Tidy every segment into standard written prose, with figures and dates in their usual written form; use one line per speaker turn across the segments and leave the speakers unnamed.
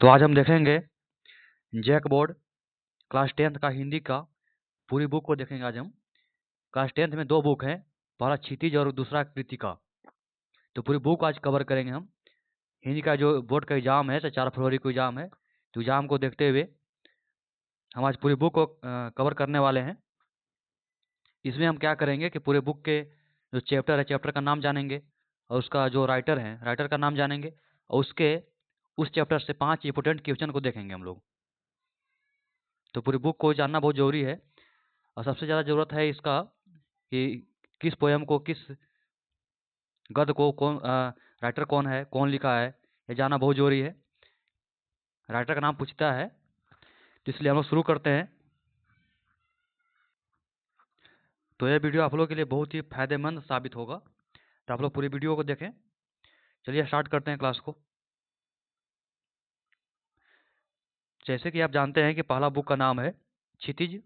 तो आज हम देखेंगे जैक बोर्ड क्लास 10th का हिंदी का पूरी बुक को देखेंगे। आज हम क्लास 10th में दो बुक हैं, पहला क्षितिज और दूसरा कृतिका। तो पूरी बुक आज कवर करेंगे हम। हिंदी का जो बोर्ड का एग्जाम है, 4 फरवरी को एग्जाम है, तो एग्जाम को देखते हुए हम आज पूरी बुक को कवर करने वाले हैं। इसमें हम क्या करेंगे कि पूरे बुक के जो चैप्टर है, चैप्टर का नाम जानेंगे और उसका जो राइटर है, राइटर का नाम जानेंगे और उसके उस चैप्टर से 5 इंपोर्टेंट क्वेश्चन को देखेंगे हम लोग। तो पूरी बुक को जानना बहुत जरूरी है और सबसे ज़्यादा ज़रूरत है इसका कि किस पोयम को, किस गद्य को कौन राइटर कौन है, कौन लिखा है, ये जानना बहुत जरूरी है। राइटर का नाम पूछता है, तो इसलिए हम लोग शुरू करते हैं। तो यह वीडियो आप लोगों के लिए बहुत ही फायदेमंद साबित होगा, तो आप लोग पूरी वीडियो को देखें। चलिए स्टार्ट करते हैं क्लास को। जैसे कि आप जानते हैं कि पहला बुक का नाम है क्षितिज।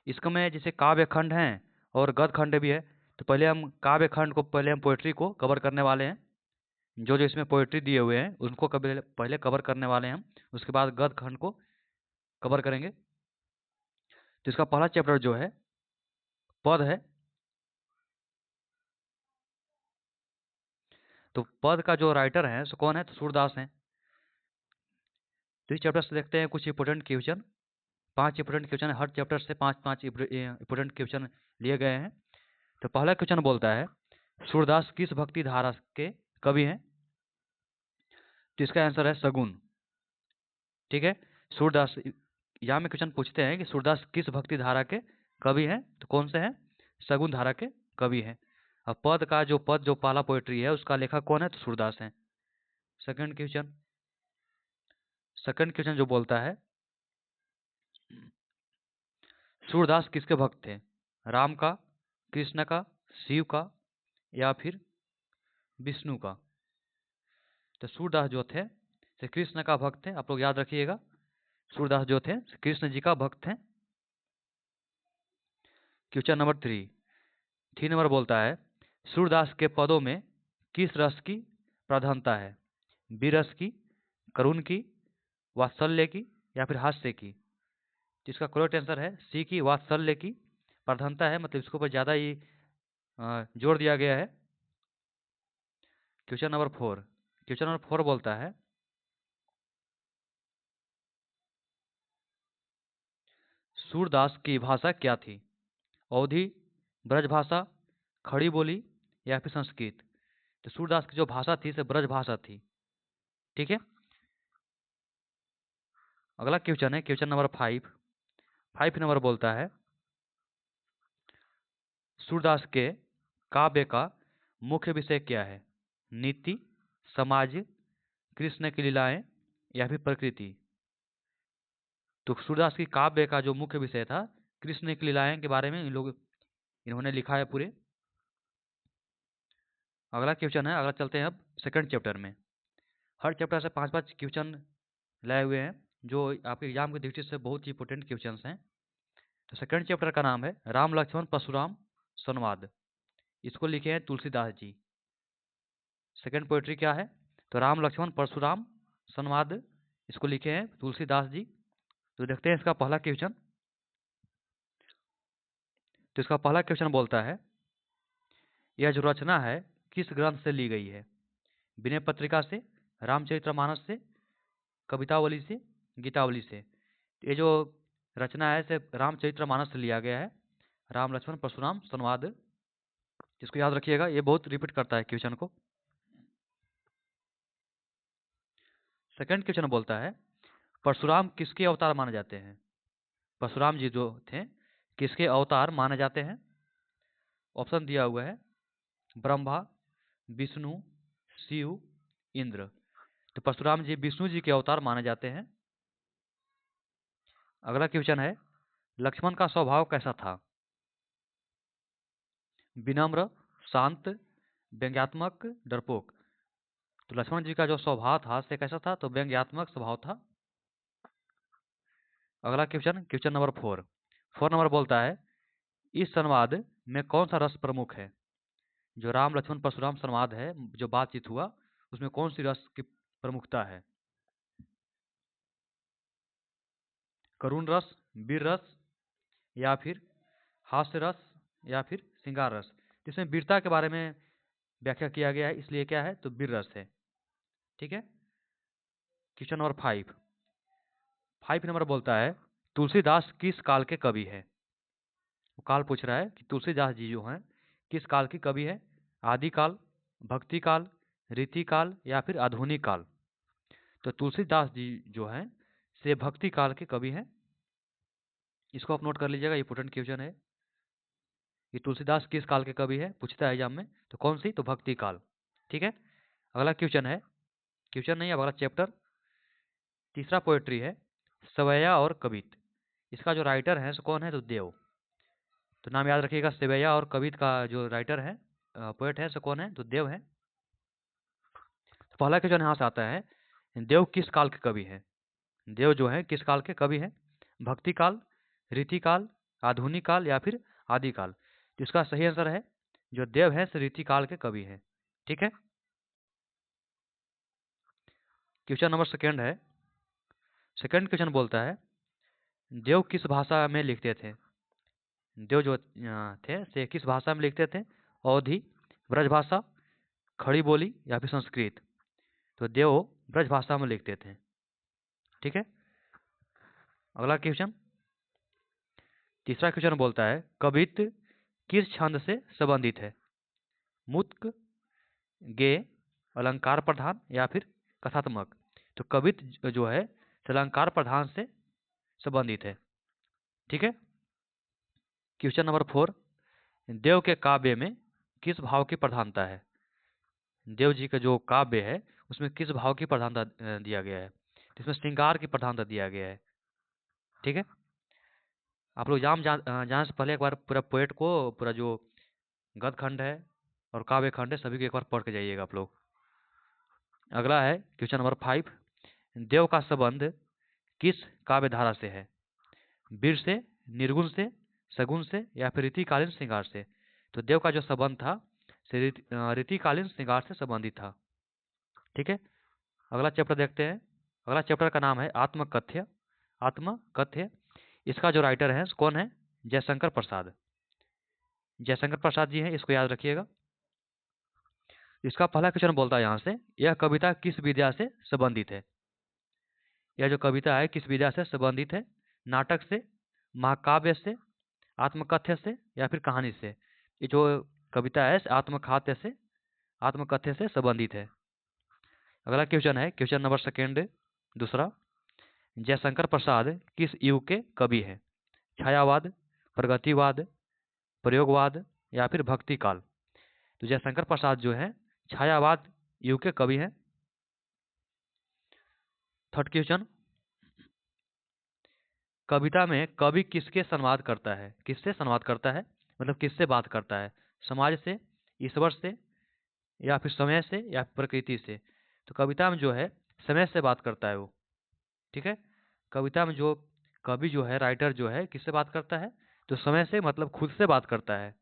इसमें जैसे काव्य खंड हैं और गद्य खंड भी है। तो पहले हम काव्य खंड को, पहले हम पोएट्री को कवर करने वाले हैं। जो जो इसमें पोएट्री दिए हुए हैं उनको पहले कवर करने वाले हैं हम। उसके बाद गद्य खंड को कवर करेंगे। तो इसका पहला चैप्टर जो है पद है। तो पद का जो राइटर है सो कौन है, तो सूरदास हैं। तो इस चैप्टर से देखते हैं कुछ इंपोर्टेंट क्वेश्चन। 5 इंपोर्टेंट क्वेश्चन है, हर चैप्टर से 5-5 इंपोर्टेंट क्वेश्चन लिए गए हैं। तो पहला क्वेश्चन बोलता है सूरदास किस भक्ति धारा के कवि हैं। तो इसका आंसर है सगुन। ठीक है, सूरदास, यहाँ में क्वेश्चन पूछते हैं कि सूरदास किस भक्ति धारा के कवि हैं, तो कौन से हैं, सगुन धारा के कवि हैं। अब पद का जो पहला पोएट्री है उसका लेखक कौन है, तो सूरदास हैं। सेकंड क्वेश्चन जो बोलता है सूरदास किसके भक्त थे, राम का, कृष्ण का, शिव का या फिर विष्णु का। तो सूरदास जो थे से कृष्ण का भक्त थे। आप लोग याद रखिएगा, सूरदास जो थे कृष्ण जी का भक्त थे। क्वेश्चन नंबर 3 नंबर बोलता है सूरदास के पदों में किस रस की प्रधानता है, विरस की, करुण की, वात्सल्य की या फिर हास्य की। जिसका करेक्ट आंसर है सी की, वात्सल्य की प्रधानता है, मतलब इसके ऊपर ज्यादा ही जोर दिया गया है। क्वेश्चन नंबर 4 बोलता है सूरदास की भाषा क्या थी, अवधी, ब्रजभाषा, खड़ी बोली या फिर संस्कृत। तो सूरदास की जो भाषा थी से ब्रज भाषा थी। ठीक है, अगला क्वेश्चन है क्वेश्चन नंबर 5 नंबर बोलता है सूरदास के काव्य का मुख्य विषय क्या है, नीति, समाज, कृष्ण की लीलाएं या फिर प्रकृति। तो सूरदास की काव्य का जो मुख्य विषय था कृष्ण की लीलाएं के बारे में इन्होंने लिखा है पूरे। अगला क्वेश्चन है, अगला चलते हैं अब सेकंड चैप्टर में। हर चैप्टर से 5-5 क्वेश्चन लाए हुए हैं जो आपके एग्जाम की दृष्टि से बहुत ही इंपोर्टेंट क्वेश्चन हैं। तो सेकंड चैप्टर का नाम है राम लक्ष्मण परशुराम संवाद। इसको लिखे हैं तुलसीदास जी। सेकंड पोएट्री क्या है, तो राम लक्ष्मण परशुराम संवाद, इसको लिखे हैं तुलसीदास जी। तो देखते हैं इसका पहला क्वेश्चन। तो इसका पहला क्वेश्चन बोलता है यह जो रचना है किस ग्रंथ से ली गई है, विनय पत्रिका से, रामचरितमानस से, कवितावली से, गीतावली से। ये जो रचना है इसे रामचरितमानस से लिया गया है, राम लक्ष्मण परशुराम संवाद। इसको याद रखिएगा, ये बहुत रिपीट करता है क्वेश्चन को। सेकंड क्वेश्चन बोलता है परशुराम किसके अवतार माने जाते हैं, परशुराम जी जो थे किसके अवतार माने जाते हैं। ऑप्शन दिया हुआ है ब्रह्मा, विष्णु, शिव, इंद्र। तो परशुराम जी विष्णु जी के अवतार माने जाते हैं। अगला क्वेश्चन है लक्ष्मण का स्वभाव कैसा था, विनम्र, शांत, व्यंग्यात्मक, डरपोक। तो लक्ष्मण जी का जो स्वभाव था से कैसा था, तो व्यंग्यात्मक स्वभाव था। अगला क्वेश्चन नंबर 4 नंबर बोलता है इस संवाद में कौन सा रस प्रमुख है। जो राम लक्ष्मण परशुराम संवाद है, जो बातचीत हुआ उसमें कौन सी रस की प्रमुखता है। करुण रस, वीर रस, या फिर हास्य रस, या फिर श्रृंगार रस। इसमें वीरता के बारे में व्याख्या किया गया है, इसलिए क्या है तो वीर रस है। ठीक है। क्वेश्चन नंबर 5 नंबर बोलता है तुलसीदास किस काल के कवि है। काल पूछ रहा है कि तुलसीदास जी जो हैं किस काल के कवि है। आदिकाल, भक्ति काल, रीति काल, या फिर आधुनिक काल। तो तुलसीदास जी जो हैं से भक्ति काल के कवि हैं। इसको आप नोट कर लीजिएगा, इंपोर्टेंट क्वेश्चन है। ये तुलसीदास किस काल के कवि है पूछता है एग्जाम में, तो कौन सी, तो भक्ति काल। ठीक है। अगला क्वेश्चन है, क्वेश्चन नहीं, अब अगला चैप्टर तीसरा पोएट्री है सवैया और कवित। इसका जो राइटर है सो कौन है, तो देव। तो नाम याद रखिएगा, सवैया और कवित का जो राइटर है पोएट है सो कौन है, तो देव है। तो पहला क्वेश्चन यहाँ से आता है, देव किस काल के कवि है। देव जो है किस काल के कवि है, भक्ति काल, रीति काल, आधुनिक काल, या फिर आदि काल। तो इसका सही आंसर है जो देव है से रीति काल के कवि है। ठीक है। क्वेश्चन नंबर सेकंड है, सेकंड क्वेश्चन बोलता है देव किस भाषा में लिखते थे। देव जो थे से किस भाषा में लिखते थे, अवधी, ब्रजभाषा, खड़ी बोली, या फिर संस्कृत। तो देव ब्रजभाषा में लिखते थे। ठीक है। अगला क्वेश्चन, तीसरा क्वेश्चन बोलता है कवित किस छंद से संबंधित है। मुक्त, गेय, अलंकार प्रधान, या फिर कथात्मक। तो कवित जो है अलंकार प्रधान से संबंधित है। ठीक है। क्वेश्चन नंबर 4, देव के काव्य में किस भाव की प्रधानता है। देव जी का जो काव्य है उसमें किस भाव की प्रधानता दिया गया है। इसमें श्रृंगार की प्रधानता दिया गया है। ठीक है। आप लोग जाने से पहले एक बार पूरा पोएट को, पूरा जो गद्य खंड है और काव्य खंड है सभी को एक बार पढ़ के जाइएगा आप लोग। अगला है क्वेश्चन नंबर 5, देव का संबंध किस काव्य धारा से है। वीर से, निर्गुण से, सगुण से, या फिर रीतिकालीन श्रृंगार से। तो देव का जो संबंध था रीतिकालीन श्रृंगार से संबंधित था। ठीक है। अगला चैप्टर देखते हैं। अगला चैप्टर का नाम है आत्मकथ्य। आत्मकथ्य, इसका जो राइटर है कौन है, जयशंकर प्रसाद। जयशंकर प्रसाद जी हैं, इसको याद रखिएगा। इसका पहला क्वेश्चन बोलता है यहाँ से, यह कविता किस विधा से संबंधित है। यह जो कविता है किस विधा से संबंधित है, नाटक से, महाकाव्य से, आत्मकथ्य से, या फिर कहानी से। ये जो कविता है आत्मकथ्य से संबंधित है। अगला क्वेश्चन है क्वेश्चन नंबर सेकंड, दूसरा, जयशंकर प्रसाद किस युग के कवि है। छायावाद, प्रगतिवाद, प्रयोगवाद, या फिर भक्ति काल। तो जयशंकर प्रसाद जो है छायावाद युग के कवि हैं। थर्ड क्वेश्चन, कविता में कवि किसके संवाद करता है। किससे संवाद करता है, मतलब किससे बात करता है, समाज से, ईश्वर से, या फिर समय से, या प्रकृति से। तो कविता में जो है समय से बात करता है वो। ठीक है। कविता में जो कवि जो है, राइटर जो है किससे बात करता है, तो समय से, मतलब खुद से बात करता है।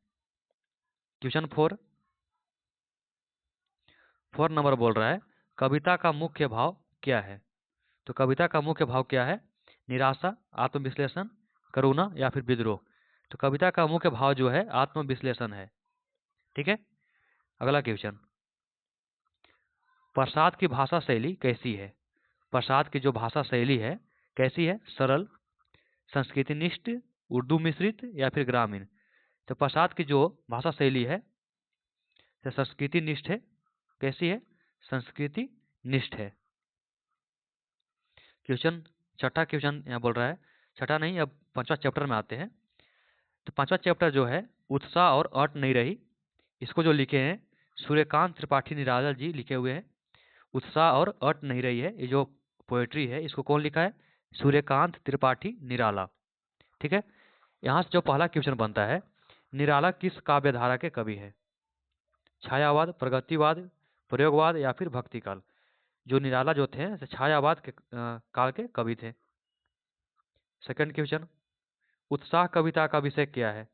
क्वेश्चन 4 नंबर बोल रहा है कविता का मुख्य भाव क्या है। तो कविता का मुख्य भाव क्या है, निराशा, आत्मविश्लेषण, करुणा, या फिर विद्रोह। तो कविता का मुख्य भाव जो है आत्मविश्लेषण है। ठीक है। अगला क्वेश्चन, प्रसाद की भाषा शैली कैसी है। प्रसाद की जो भाषा शैली है कैसी है, सरल, संस्कृतिनिष्ठ, उर्दू मिश्रित, या फिर ग्रामीण। तो प्रसाद की जो भाषा शैली है संस्कृति निष्ठ है। कैसी है, संस्कृति निष्ठ है। क्वेश्चन, छठा क्वेश्चन यहाँ बोल रहा है, छठा नहीं, अब पांचवा चैप्टर में आते हैं। तो पांचवा चैप्टर जो है उत्साह और अट नहीं रही, इसको जो लिखे हैं सूर्यकांत त्रिपाठी निराला जी लिखे हुए हैं। उत्साह और अट नहीं रही है, ये जो पोएट्री है इसको कौन लिखा है, सूर्यकांत त्रिपाठी निराला। ठीक है। यहाँ से जो पहला क्वेश्चन बनता है, निराला किस काव्य धारा के कवि है। छायावाद, प्रगतिवाद, प्रयोगवाद, या फिर भक्ति काल। जो निराला जो थे छायावाद के काल के कवि थे। सेकंड क्वेश्चन, उत्साह कविता का विषय क्या है।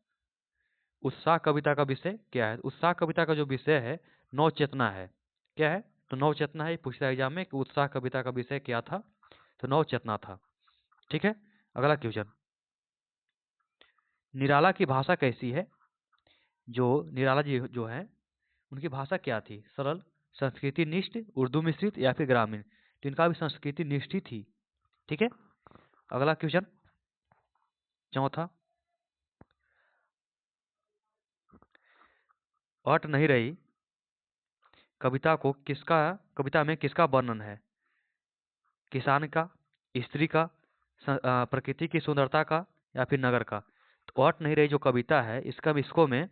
उत्साह कविता का विषय क्या है। उत्साह कविता का जो विषय है नव चेतना है। क्या है, तो नव चेतना है। पूछता है एग्जाम में कि उत्साह कविता का विषय क्या था, तो नव चेतना था। ठीक है। अगला क्वेश्चन, निराला की भाषा कैसी है? जो निराला जी जो है उनकी भाषा क्या थी? सरल, संस्कृति निष्ठ, उर्दू मिश्रित या फिर ग्रामीण? तो इनका भी संस्कृति निष्ठ ही थी। ठीक है। अगला क्वेश्चन, चौथा, अट नहीं रही कविता में किसका वर्णन है? किसान का, स्त्री का, प्रकृति की सुंदरता का या फिर नगर का? तो अट नहीं रही जो कविता है इसको में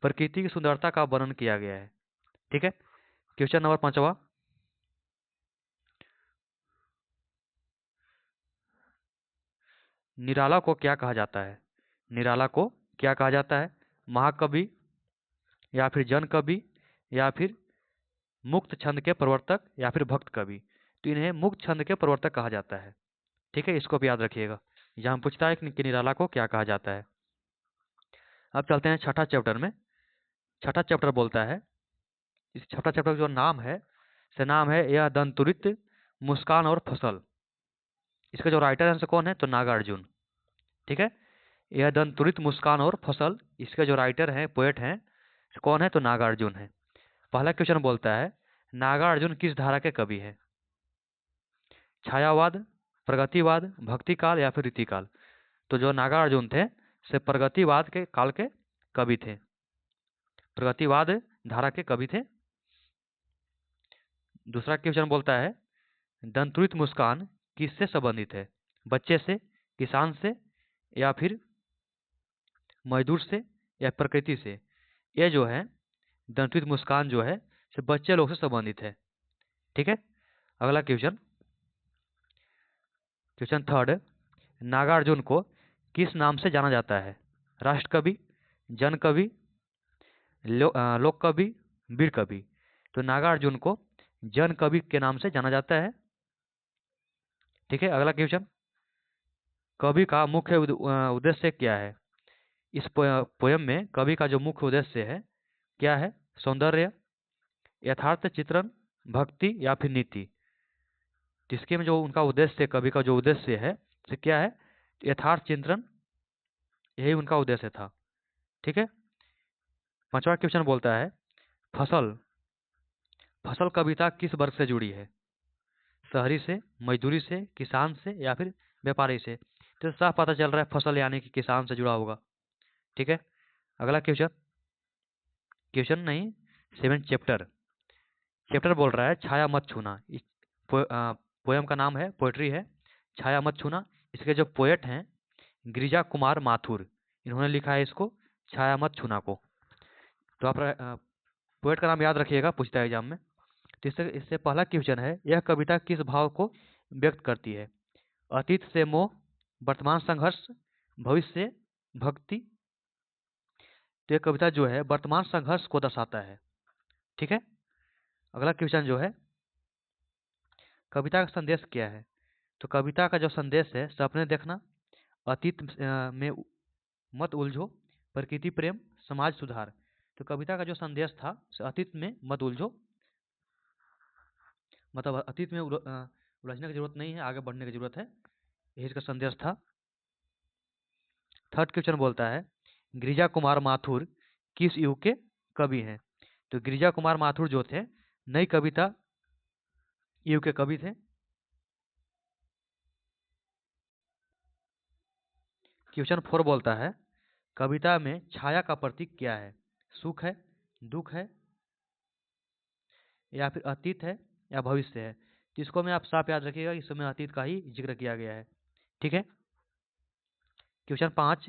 प्रकृति की सुंदरता का वर्णन किया गया है। ठीक है। क्वेश्चन नंबर 5वां, निराला को क्या कहा जाता है? निराला को क्या कहा जाता है? महाकवि या फिर जन कवि या फिर मुक्त छंद के प्रवर्तक या फिर भक्त कवि? तो इन्हें मुक्त छंद के प्रवर्तक कहा जाता है। ठीक है, इसको भी याद रखिएगा। यहाँ पूछता है कि निराला को क्या कहा जाता है। अब चलते हैं छठा चैप्टर में। छठा चैप्टर बोलता है, इस छठा चैप्टर का जो नाम है से नाम है यह दंतुरित, मुस्कान और फसल। इसका जो राइटर है कौन है? तो नागार्जुन। ठीक है। यह दंतुरित, मुस्कान और फसल, इसके जो राइटर हैं, पोएट हैं, कौन है? तो नागार्जुन है। पहला क्वेश्चन बोलता है, नागार्जुन किस धारा के कवि है? छायावाद, प्रगतिवाद, भक्तिकाल या फिर रीतिकाल? तो जो नागार्जुन थे से प्रगतिवाद के काल के कवि थे, प्रगतिवाद धारा के कवि थे। दूसरा क्वेश्चन बोलता है, दंतुरित मुस्कान किससे संबंधित है? बच्चे से, किसान से या फिर मजदूर से या प्रकृति से? ये जो है दंतुरित मुस्कान जो है से बच्चे लोग से संबंधित है। ठीक है। अगला क्वेश्चन, क्वेश्चन थर्ड, नागार्जुन को किस नाम से जाना जाता है? राष्ट्र कवि, जन कवि, लोक कवि, वीर कवि? तो नागार्जुन को जन कवि के नाम से जाना जाता है। ठीक है। अगला क्वेश्चन, कवि का मुख्य उद्देश्य क्या है? इस पोयम में कवि का जो मुख्य उद्देश्य है क्या है? सौंदर्य, यथार्थ चित्रण, भक्ति या फिर नीति? जिसके में जो उनका उद्देश्य, कवि का जो उद्देश्य है तो क्या है? यथार्थ चिंतन, यही उनका उद्देश्य था। ठीक है। पांचवा क्वेश्चन बोलता है, फसल, फसल कविता किस वर्ग से जुड़ी है? शहरी से, मजदूरी से, किसान से या फिर व्यापारी से? तो साफ पता चल रहा है फसल यानी कि किसान से जुड़ा होगा। ठीक है। अगला क्वेश्चन, क्वेश्चन नहीं, 7 चैप्टर, चैप्टर बोल रहा है छाया मत छूना। इस पोयम का नाम है, पोएट्री है छाया मत छूना। इसके जो पोएट हैं गिरिजा कुमार माथुर, इन्होंने लिखा है इसको छाया मत छूना को। तो आप पोएट का नाम याद रखिएगा, पूछता है एग्जाम में। तो इससे पहला क्वेश्चन है, यह कविता किस भाव को व्यक्त करती है? अतीत से मोह, वर्तमान संघर्ष, भविष्य से भक्ति? तो यह कविता जो है वर्तमान संघर्ष को दर्शाता है। ठीक है। अगला क्वेश्चन जो है, कविता का संदेश क्या है? तो कविता का जो संदेश है, सपने देखना, अतीत में मत उलझो, प्रकृति प्रेम, समाज सुधार? तो कविता का जो संदेश था, अतीत में मत उलझो, मतलब अतीत में उलझने की जरूरत नहीं है, आगे बढ़ने की जरूरत है, यही इसका संदेश था। थर्ड क्वेश्चन बोलता है, गिरिजा कुमार माथुर किस युग के कवि हैं? तो गिरिजा कुमार माथुर जो थे नई कविता युग के कवि थे। क्वेश्चन 4 बोलता है, कविता में छाया का प्रतीक क्या है? सुख है, दुख है या फिर अतीत है या भविष्य है? तो इसको में आप साफ याद रखिएगा, इस समय अतीत का ही जिक्र किया गया है। ठीक है। क्वेश्चन 5,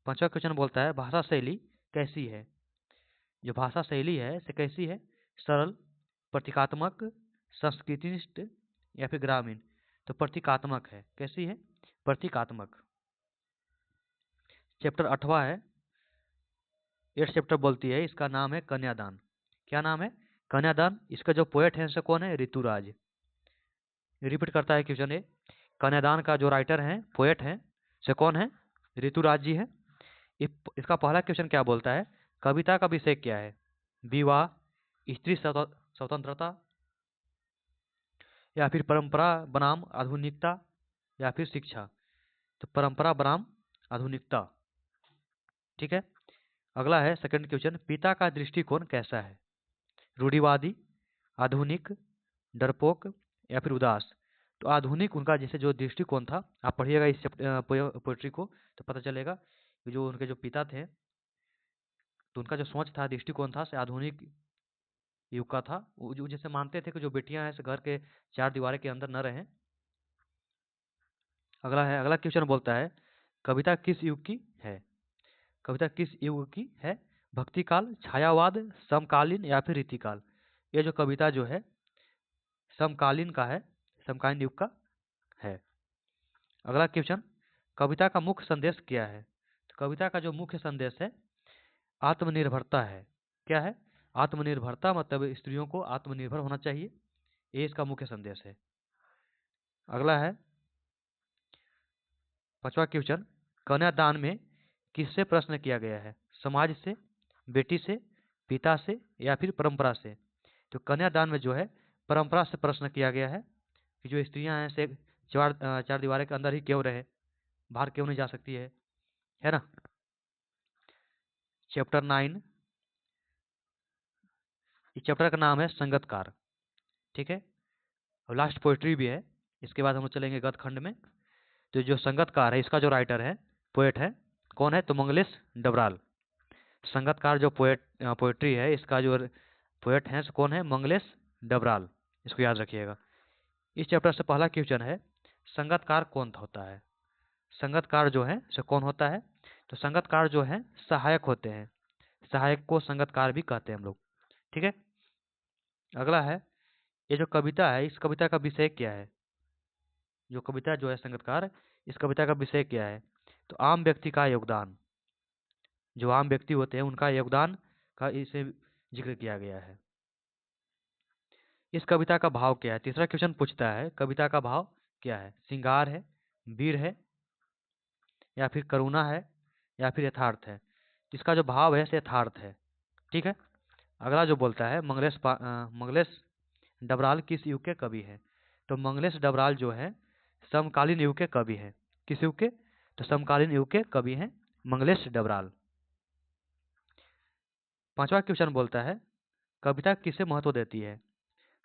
पांचवा क्वेश्चन बोलता है, भाषा शैली कैसी है? जो भाषा शैली है से कैसी है? सरल, प्रतीकात्मक, संस्कृतिनिष्ठ या फिर ग्रामीण? तो प्रतीकात्मक है। कैसी है? प्रतीकात्मक। चैप्टर 8वां है, 8 चैप्टर बोलती है, इसका नाम है कन्यादान। क्या नाम है? कन्यादान। इसका जो पोएट है से कौन है? ऋतुराज। रिपीट करता है क्वेश्चन ए, कन्यादान का जो राइटर है, पोएट है से कौन है? ऋतुराज जी है। इसका पहला क्वेश्चन क्या बोलता है, कविता का विषय क्या है? विवाह, स्त्री स्वतंत्रता या फिर परंपरा बनाम आधुनिकता या फिर शिक्षा? तो परंपरा बनाम आधुनिकता। ठीक है। अगला है सेकंड क्वेश्चन, पिता का दृष्टिकोण कैसा है? रूढ़िवादी, आधुनिक, डरपोक या फिर उदास? तो आधुनिक उनका जैसे जो दृष्टिकोण था, आप पढ़िएगा इस पोएट्री को तो पता चलेगा कि जो उनके जो पिता थे तो उनका जो सोच था, दृष्टिकोण था, से आधुनिक युग का था। वो जो जैसे मानते थे कि जो बेटियां हैं से घर के चार दीवारे के अंदर न रहें। अगला क्वेश्चन बोलता है, कविता किस युग की है? कविता किस युग की है? भक्ति काल, छायावाद, समकालीन या फिर रीतिकाल? ये जो कविता जो है समकालीन का है, समकालीन युग का है। अगला क्वेश्चन, कविता का मुख्य संदेश क्या है? तो कविता का जो मुख्य संदेश है आत्मनिर्भरता है। क्या है? आत्मनिर्भरता, मतलब स्त्रियों को आत्मनिर्भर होना चाहिए, ये इसका मुख्य संदेश है। अगला है पांचवा क्वेश्चन, कन्यादान में किससे प्रश्न किया गया है? समाज से, बेटी से, पिता से या फिर परंपरा से? तो कन्यादान में जो है परंपरा से प्रश्न किया गया है कि जो स्त्रियां हैं से चार दीवारे के अंदर ही क्यों रहे, बाहर क्यों नहीं जा सकती है ना। चैप्टर 9, इस चैप्टर का नाम है संगतकार। ठीक है। और लास्ट पोएट्री भी है, इसके बाद हम लोग चलेंगे गद्य खंड में। तो जो संगतकार है, इसका जो राइटर है, पोएट है, कौन है? तो मंगलेश डबराल। संगतकार जो पोएट्री है, इसका जो पोएट है कौन है? मंगलेश डबराल। इसको याद रखिएगा। इस चैप्टर से पहला क्वेश्चन है, संगतकार कौन होता है? संगतकार जो है से कौन होता है? तो संगतकार जो है सहायक होते हैं, सहायक को संगतकार भी कहते हैं हम लोग। ठीक है। अगला है, ये जो कविता है, इस कविता का विषय क्या है? जो कविता जो है संगतकार, इस कविता का विषय क्या है? तो आम व्यक्ति का योगदान, जो आम व्यक्ति होते हैं उनका योगदान का इसे जिक्र किया गया है। इस कविता का भाव क्या है? तीसरा क्वेश्चन पूछता है, कविता का भाव क्या है? श्रृंगार है, वीर है या फिर करुणा है या फिर यथार्थ है? इसका जो भाव है से यथार्थ है। ठीक है। अगला जो बोलता है, मंगलेश डबराल किस युग के कवि है? तो मंगलेश डबराल जो है समकालीन युग के कवि हैं। किस युग के? तो समकालीन युग के कवि हैं मंगलेश डबराल। पांचवा क्वेश्चन बोलता है, कविता किसे महत्व देती है?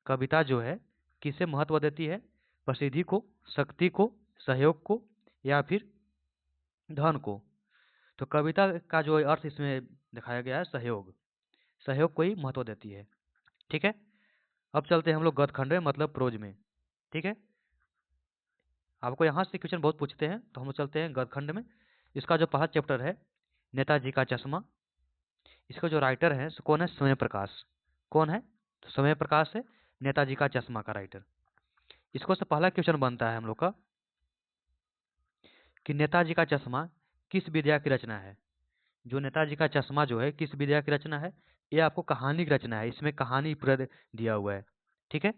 कविता जो है किसे महत्व देती है? प्रसिद्धि को, शक्ति को, सहयोग को या फिर धन को? तो कविता का जो अर्थ इसमें दिखाया गया है सहयोग, सहयोग को ही महत्व देती है। ठीक है। अब चलते हैं हम लोग गद्य खंड में, मतलब प्रोज में। ठीक है। आपको यहाँ से क्वेश्चन बहुत पूछते हैं, तो हम लोग चलते हैं गद्य खंड में। इसका जो पहला चैप्टर है, नेताजी का चश्मा, इसका जो राइटर है कौन है? समय प्रकाश। कौन है? तो समय प्रकाश है नेताजी का चश्मा का राइटर। इसको से पहला क्वेश्चन बनता है हम लोग का कि नेताजी का चश्मा किस विधा की रचना है? जो नेताजी का चश्मा जो है किस विधा की रचना है? ये आपको कहानी की रचना है, इसमें कहानी पूरा दिया हुआ है। ठीक है।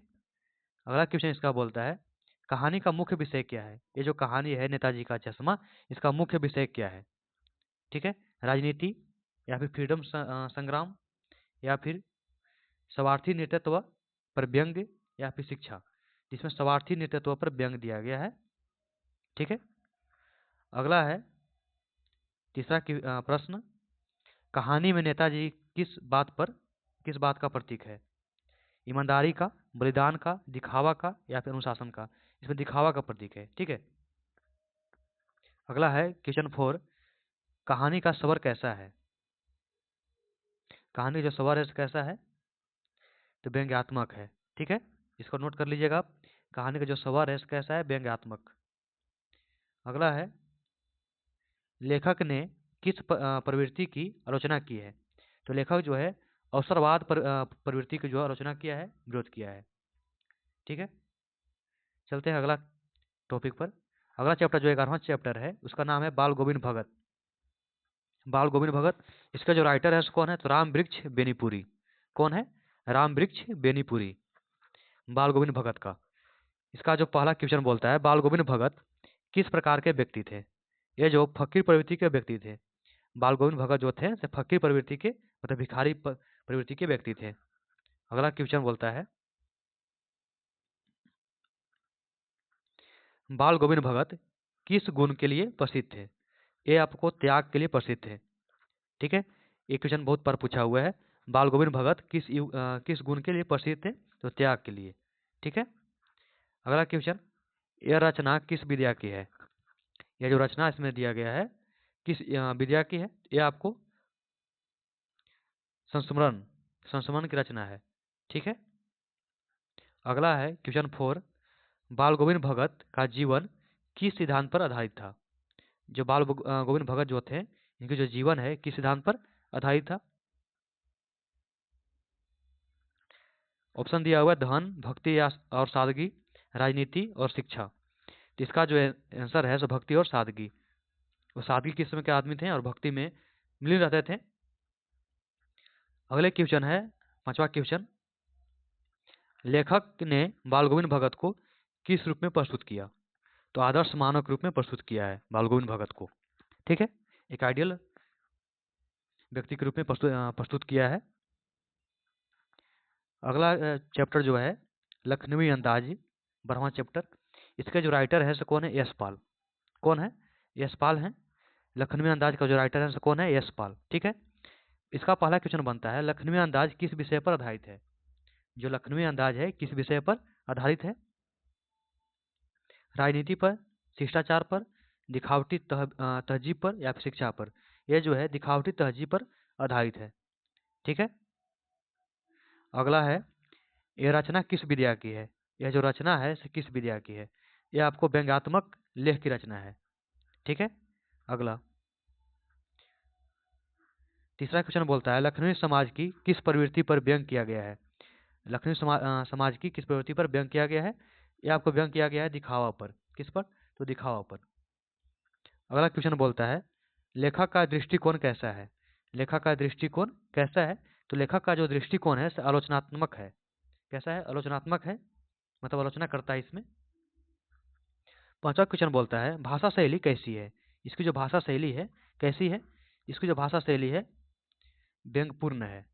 अगला क्वेश्चन इसका बोलता है, कहानी का मुख्य विषय क्या है? ये जो कहानी है नेताजी का चश्मा, इसका मुख्य विषय क्या है? ठीक है। राजनीति या फिर फ्रीडम संग्राम या फिर स्वार्थी नेतृत्व पर व्यंग्य या फिर शिक्षा? जिसमें स्वार्थी नेतृत्व पर व्यंग्य दिया गया है। ठीक है। अगला है तीसरा प्रश्न, कहानी में नेताजी किस बात का प्रतीक है? ईमानदारी का, बलिदान का, दिखावा का या फिर अनुशासन का? इसमें दिखावा का प्रतीक है। ठीक है। अगला है क्वेश्चन 4, कहानी का स्वर कैसा है? कहानी जो स्वर है कैसा है? तो व्यंग्यात्मक है। ठीक है। इसको नोट कर लीजिएगा आप, कहानी का जो स्वर है कैसा है? व्यंग्यात्मक। अगला है, लेखक ने किस प्रवृत्ति की आलोचना की है? तो लेखक जो है अवसरवाद प्रवृत्ति की जो आलोचना किया है, विरोध किया है। ठीक है। चलते हैं अगला टॉपिक पर। अगला चैप्टर जो 11वां चैप्टर है, उसका नाम है बाल गोविंद भगत। बाल गोविंद भगत, इसका जो राइटर है कौन है? तो राम वृक्ष बेनीपुरी। कौन है? राम वृक्ष बेनीपुरी, बाल गोविंद भगत का। इसका जो पहला क्वेश्चन बोलता है, बाल गोविंद भगत किस प्रकार के व्यक्ति थे? ये जो फकीर प्रवृत्ति के व्यक्ति थे, बाल गोविंद भगत जो थे से फकीर प्रवृत्ति के, मतलब भिखारी प्रवृत्ति के व्यक्ति थे। अगला क्वेश्चन बोलता है, बाल गोविंद भगत किस गुण के लिए प्रसिद्ध थे? ये आपको त्याग के लिए प्रसिद्ध थे। ठीक है, ये क्वेश्चन बहुत बार पूछा हुआ है। बाल गोविंद भगत किस गुण के लिए प्रसिद्ध थे? तो त्याग के लिए। ठीक है, अगला क्वेश्चन, यह रचना किस विद्या की है? यह जो रचना इसमें दिया गया है किस विद्या की है? यह आपको संस्मरण संस्मरण की रचना है। ठीक है, अगला है क्वेश्चन 4, बाल गोविंद भगत का जीवन किस सिद्धांत पर आधारित था? जो गोविंद भगत जो थे, इनके जो जीवन है किस सिद्धांत पर आधारित था? ऑप्शन दिया हुआ है धन, भक्ति और सादगी, राजनीति और शिक्षा। तो इसका जो आंसर है सो भक्ति और सादगी। वो सादगी किस्म के आदमी थे और भक्ति में मिल रहते थे। अगले क्वेश्चन है 5वां क्वेश्चन, लेखक ने बाल गोविंद भगत को किस रूप में प्रस्तुत किया? तो आदर्श मानव के रूप में प्रस्तुत किया है बाल गोविंद भगत को। ठीक है, एक आइडियल व्यक्ति के रूप में प्रस्तुत किया है। अगला चैप्टर जो है लखनवी अंदाज, 12वां चैप्टर। इसके जो राइटर है सो कौन है? यशपाल। कौन है? यशपाल है। लखनवी अंदाज का जो राइटर है सो कौन है? यशपाल। ठीक है, इसका पहला क्वेश्चन बनता है, लखनवी अंदाज किस विषय पर आधारित है? जो लखनवी अंदाज है किस विषय पर आधारित है? राजनीति पर, शिष्टाचार पर, दिखावटी तहजीब पर या फिर शिक्षा पर? यह जो है दिखावटी तहजीब पर आधारित है। ठीक है, अगला है, यह रचना किस विद्या की है? यह जो रचना है से किस विद्या की है? यह आपको व्यंग्यात्मक लेख की रचना है। ठीक है, अगला तीसरा क्वेश्चन बोलता है, लखनवी समाज की किस प्रवृत्ति पर व्यंग किया गया है? लखनवी समाज की किस प्रवृत्ति पर व्यंग किया गया है? यह आपको व्यंग किया गया है दिखावा पर। किस पर? तो दिखावा पर। अगला क्वेश्चन बोलता है, लेखक का दृष्टिकोण कैसा है? लेखक का दृष्टिकोण कैसा है? तो लेखक का जो दृष्टिकोण है आलोचनात्मक है। कैसा है? आलोचनात्मक है, मतलब आलोचना करता है इसमें। 5वां क्वेश्चन बोलता है, भाषा शैली कैसी है? इसकी जो भाषा शैली है कैसी है? इसकी जो भाषा शैली है व्यंगपूर्ण है।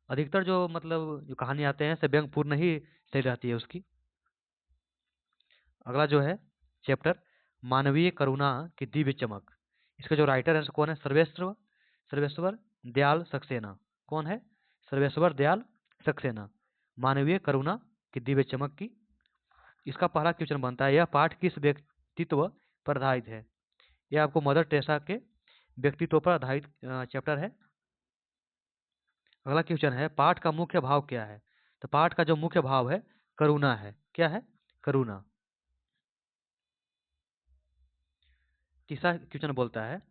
अधिकतर जो मतलब जो कहानी आते हैं से व्यंगपूर्ण ही शैली रहती है उसकी। अगला जो है चैप्टर मानवीय करुणा की दिव्य चमक। इसके जो राइटर है कौन है? सर्वेश्वर दयाल सक्सेना। कौन है? सर्वेश्वर दयाल सक्सेना। मानवीय करुणा की दिव्य चमक की। इसका पहला क्वेश्चन बनता है, यह पाठ किस व्यक्तित्व पर आधारित है? यह आपको मदर टेरेसा के व्यक्तित्व पर आधारित चैप्टर है। अगला क्वेश्चन है, पाठ का मुख्य भाव क्या है? तो पाठ का जो मुख्य भाव है करुणा है। क्या है? करुणा। तीसरा क्वेश्चन बोलता है,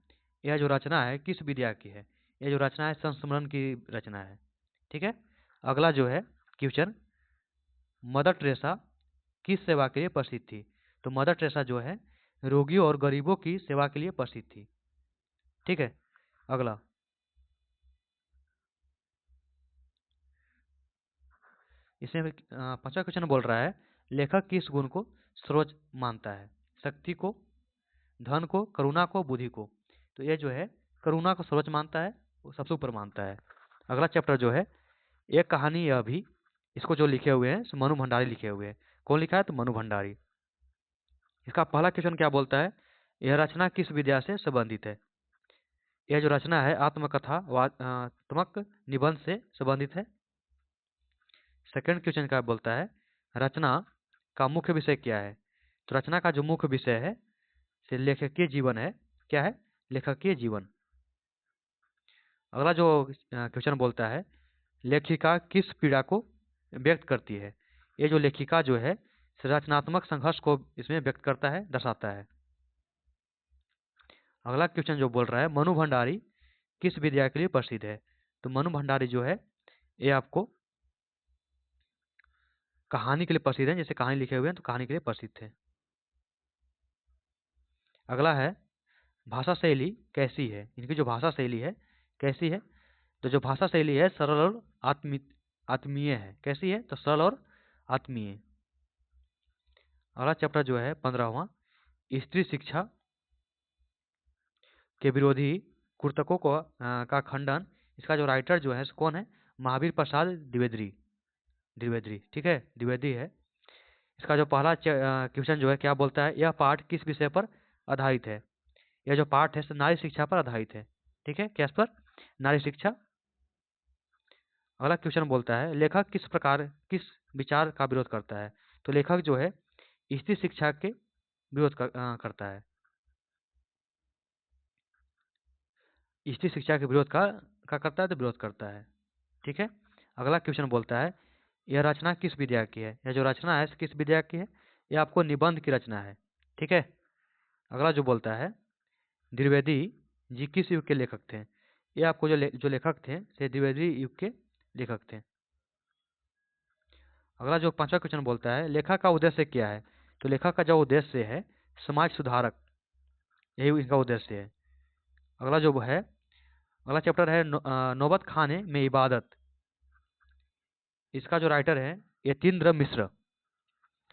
यह जो रचना है किस विद्या की है? यह जो रचना है संस्मरण की रचना है। ठीक है, अगला जो है क्वेश्चन, मदर टेरेसा किस सेवा के लिए प्रसिद्ध थी? तो मदर टेरेसा जो है रोगियों और गरीबों की सेवा के लिए प्रसिद्ध थी। ठीक है, अगला इसमें 5वां क्वेश्चन बोल रहा है, लेखक किस गुण को सर्वोच्च मानता है? शक्ति को, धन को, करुणा को, बुद्धि को? तो ये जो है करुणा को सर्वोच्च मानता है, वो सबसे ऊपर मानता है। अगला चैप्टर जो है एक कहानी यह भी, इसको जो लिखे हुए हैं मनु भंडारी लिखे हुए हैं। कौन लिखा है? तो मनु भंडारी। इसका पहला क्वेश्चन क्या बोलता है, यह रचना किस विद्या से संबंधित है? यह जो रचना है आत्मकथा वात्मक निबंध से संबंधित है। सेकंड क्वेश्चन क्या बोलता है, रचना का मुख्य विषय क्या है? तो रचना का जो मुख्य विषय है से लेखकीय जीवन है। क्या है? लेखकीय जीवन। अगला जो क्वेश्चन बोलता है, लेखिका किस पीड़ा को व्यक्त करती है? ये जो लेखिका जो है रचनात्मक संघर्ष को इसमें व्यक्त करता है, दर्शाता है। अगला क्वेश्चन जो बोल रहा है, मनु भंडारी किस विद्या के लिए प्रसिद्ध है? तो मनु भंडारी जो है ये आपको कहानी के लिए प्रसिद्ध है। जैसे कहानी लिखे हुए हैं तो कहानी के लिए प्रसिद्ध है। अगला है, भाषा शैली कैसी है? इनकी जो भाषा शैली है कैसी है? तो जो भाषा शैली है सरल और आत्मीय है। कैसी है? तो सरल और आत्मीय। अगला चैप्टर जो है 15वां, स्त्री शिक्षा के विरोधी कुर्तकों का खंडन। इसका जो राइटर जो है कौन है? महावीर प्रसाद द्विवेदी। द्विवेदी, ठीक है, द्विवेदी है। इसका जो पहला क्वेश्चन जो है क्या बोलता है, यह पाठ किस विषय पर आधारित है। यह जो पाठ है नारी शिक्षा पर आधारित है। ठीक है, किस पर? नारी शिक्षा। अगला क्वेश्चन बोलता है लेखक किस विचार का विरोध करता है? तो लेखक जो है स्त्री शिक्षा के विरोध करता है। स्त्री शिक्षा के विरोध का करता है, तो विरोध करता है। ठीक है। अगला क्वेश्चन बोलता है यह रचना किस विधा की है? यह जो रचना है किस विधा की है? यह आपको निबंध की रचना है। ठीक है। अगला जो बोलता है द्विवेदी जी किस युग के लेखक थे? ये आपको जो लेखक थे से द्विवेदी युग के लेखक थे। अगला जो पांचवा क्वेश्चन बोलता है लेखक का उद्देश्य क्या है? तो लेखक का जो उद्देश्य है समाज सुधारक, यही इनका उद्देश्य है। अगला जो है अगला चैप्टर है नौबत खाने में इबादत। इसका जो राइटर है यतीन्द्र मिश्र।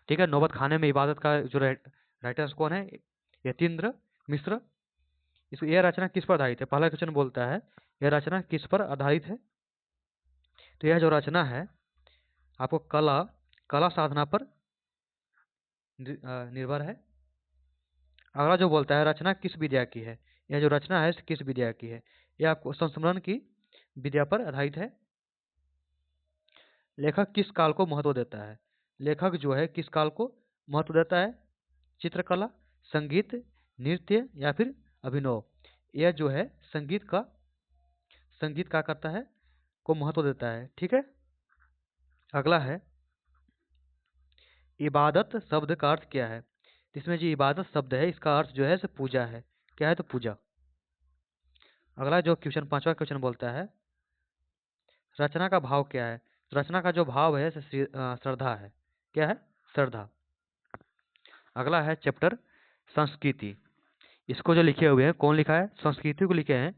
ठीक है, नौबत खाने में इबादत का जो राइटर्स कौन है? यतीन्द्र मिश्र। इसको यह रचना किस पर आधारित है? पहला क्वेश्चन बोलता है यह रचना किस पर आधारित है? तो यह जो रचना है आपको कला साधना पर निर्भर है। अगला जो बोलता है रचना किस विधा की है? यह जो रचना है किस विधा की है? यह आपको संस्मरण की विधा पर आधारित है। लेखक किस काल को महत्व देता है? लेखक जो है किस काल को महत्व देता है? चित्रकला, संगीत, नृत्य या फिर अभिनव? यह जो है संगीत का करता है को महत्व देता है। ठीक है। अगला है इबादत शब्द का अर्थ क्या है? इसमें जो इबादत शब्द है इसका अर्थ जो है पूजा है। क्या है? तो पूजा। अगला जो क्वेश्चन पांचवा क्वेश्चन बोलता है रचना का भाव क्या है? रचना का जो भाव है श्रद्धा है। क्या है? श्रद्धा। अगला है चैप्टर संस्कृति। इसको जो लिखे हुए हैं कौन लिखा है? संस्कृति को लिखे हैं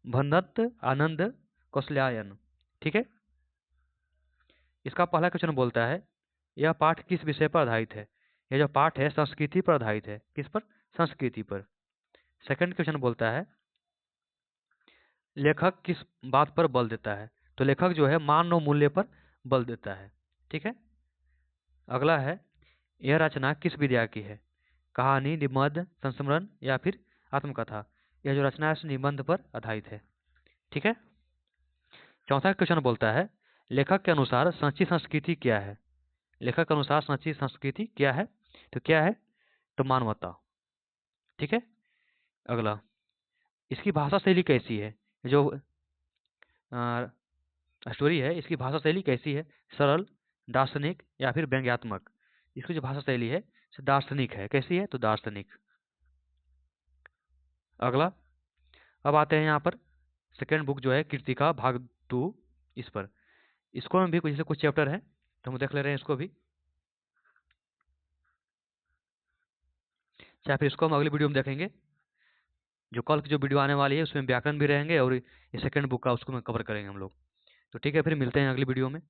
भन्नत आनंद कौशल्यायन। ठीक है। इसका पहला क्वेश्चन बोलता है यह पाठ किस विषय पर आधारित है? यह जो पाठ है संस्कृति पर आधारित है। किस पर? संस्कृति पर। सेकंड क्वेश्चन बोलता है लेखक किस बात पर बल देता है? तो लेखक जो है मानव मूल्य पर बल देता है। ठीक है। अगला है यह रचना किस विधा की है? कहानी, निबंध, संस्मरण या फिर आत्मकथा? यह जो रचना है निबंध पर आधारित है। ठीक है। चौथा क्वेश्चन बोलता है लेखक के अनुसार सच्ची संस्कृति क्या है? लेखक के अनुसार सच्ची संस्कृति क्या है? तो क्या है? तो मानवता। ठीक है। अगला इसकी भाषा शैली कैसी है? जो स्टोरी है इसकी भाषा शैली कैसी है? सरल, दार्शनिक या फिर व्यंग्यात्मक? इसकी जो भाषा शैली है दार्शनिक है। कैसी है? तो दार्शनिक। अगला अब आते हैं यहाँ पर सेकेंड बुक जो है कीर्तिका भाग 2। इस पर इसको में भी कुछ चैप्टर है तो हम देख ले रहे हैं इसको भी, या फिर इसको हम अगली वीडियो में देखेंगे। जो कल की जो वीडियो आने वाली है उसमें व्याकरण भी रहेंगे और ये सेकंड बुक का उसको में कवर करेंगे हम लोग। तो ठीक है, फिर मिलते हैं अगली वीडियो में।